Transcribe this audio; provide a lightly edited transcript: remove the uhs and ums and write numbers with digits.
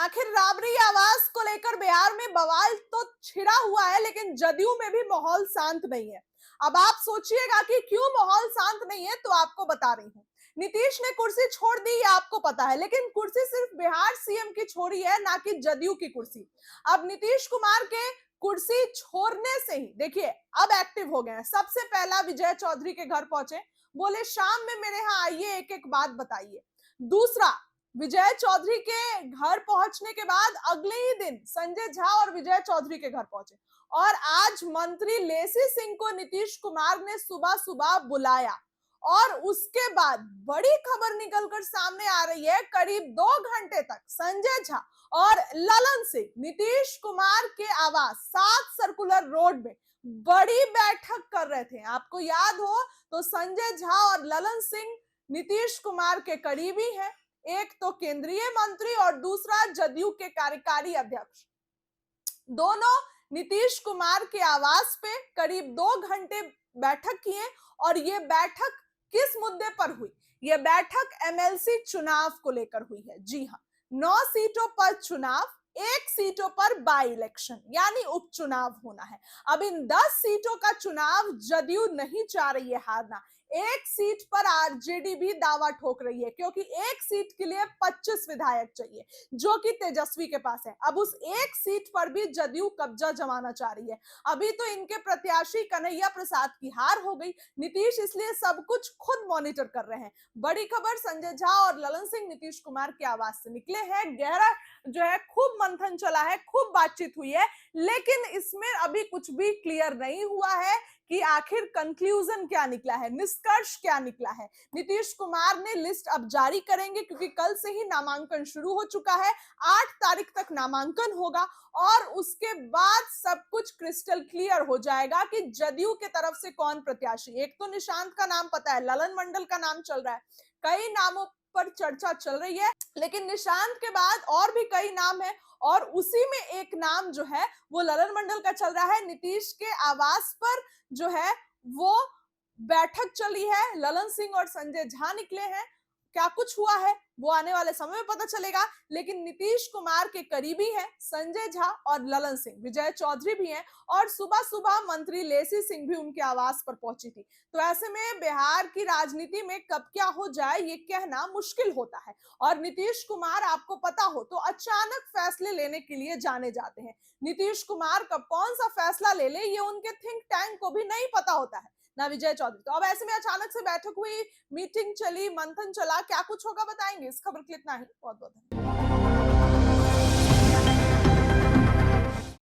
आखिर राबड़ी आवास को लेकर बिहार में बवाल तो छिड़ा हुआ है, लेकिन जदयू में भी माहौल शांत नहीं है। अब आप सोचिएगा कि क्यों माहौल शांत नहीं है, तो आपको बता रही हूँ। नीतीश ने कुर्सी छोड़ दी, ये आपको पता है, लेकिन कुर्सी सिर्फ बिहार सीएम की छोड़ी है, ना कि जदयू की कुर्सी। अब नीतीश कुमार के कुर्सी छोड़ने से ही देखिए अब एक्टिव हो गए हैं। सबसे पहला विजय चौधरी के घर पहुंचे, बोले शाम में मेरे यहाँ आइए, एक एक बात बताइए। दूसरा, विजय चौधरी के घर पहुंचने के बाद अगले ही दिन संजय झा और विजय चौधरी के घर पहुंचे, और आज मंत्री लेसी सिंह को नीतीश कुमार ने सुबह सुबह बुलाया। और उसके बाद बड़ी खबर निकलकर सामने आ रही है, करीब 2 घंटे तक संजय झा और ललन सिंह नीतीश कुमार के आवास 7 सर्कुलर रोड में बड़ी बैठक कर रहे थे। आपको याद हो तो संजय झा और ललन सिंह नीतीश कुमार के करीबी हैं, एक तो केंद्रीय मंत्री और दूसरा जदयू के कार्यकारी अध्यक्ष। दोनों नीतीश कुमार के आवास पे करीब 2 घंटे बैठक किए। और ये बैठक किस मुद्दे पर हुई? ये बैठक एमएलसी चुनाव को लेकर हुई है। जी हाँ, 9 सीटों पर चुनाव, 1 सीटों पर बाई इलेक्शन यानी उपचुनाव होना है। अब इन 10 सीटों का चुनाव जदयू नहीं चाह रही है हारना। 1 सीट पर आरजेडी भी दावा ठोक रही है, क्योंकि 1 सीट के लिए 25 विधायक चाहिए, जो कि तेजस्वी के पास है। अब उस 1 सीट पर भी जदयू कब्जा जमाना चाह रही है। अभी तो इनके प्रत्याशी कन्हैया प्रसाद की हार हो गई, नीतीश इसलिए सब कुछ खुद मॉनिटर कर रहे हैं। बड़ी खबर, संजय झा और ललन सिंह नीतीश कुमार के आवास से निकले हैं। गहरा जो है खूब मंथन चला है, खूब बातचीत हुई है, लेकिन इसमें अभी कुछ भी क्लियर नहीं हुआ है कि आखिर कंक्लूजन क्या निकला है, निष्कर्ष क्या निकला है। नीतीश कुमार ने लिस्ट अब जारी करेंगे, क्योंकि कल से ही नामांकन शुरू हो चुका है। 8 तारीख तक नामांकन होगा और उसके बाद सब कुछ क्रिस्टल क्लियर हो जाएगा कि जदयू के तरफ से कौन प्रत्याशी। एक तो निशांत का नाम पता है, ललन मंडल का नाम चल रहा है, कई नामों पर चर्चा चल रही है, लेकिन निशांत के बाद और भी कई नाम है, और उसी में एक नाम जो है वो ललन मंडल का चल रहा है। नीतीश के आवास पर जो है वो बैठक चली है, ललन सिंह और संजय झा निकले हैं। क्या कुछ हुआ है वो आने वाले समय में पता चलेगा, लेकिन नीतीश कुमार के करीबी हैं संजय झा और ललन सिंह, विजय चौधरी भी हैं, और सुबह सुबह मंत्री लेसी सिंह भी उनके आवास पर पहुंची थी। तो ऐसे में बिहार की राजनीति में कब क्या हो जाए ये कहना मुश्किल होता है। और नीतीश कुमार, आपको पता हो तो, अचानक फैसले लेने के लिए जाने जाते हैं। नीतीश कुमार कब कौन सा फैसला ले ले ये उनके थिंक टैंक को भी नहीं पता होता है, ना विजय चौधरी। तो अब ऐसे में अचानक से बैठक हुई, मीटिंग चली, मंथन चला, क्या कुछ होगा बताएंगे। इस खबर के लिए इतना ही। बहुत बहुत धन्यवाद।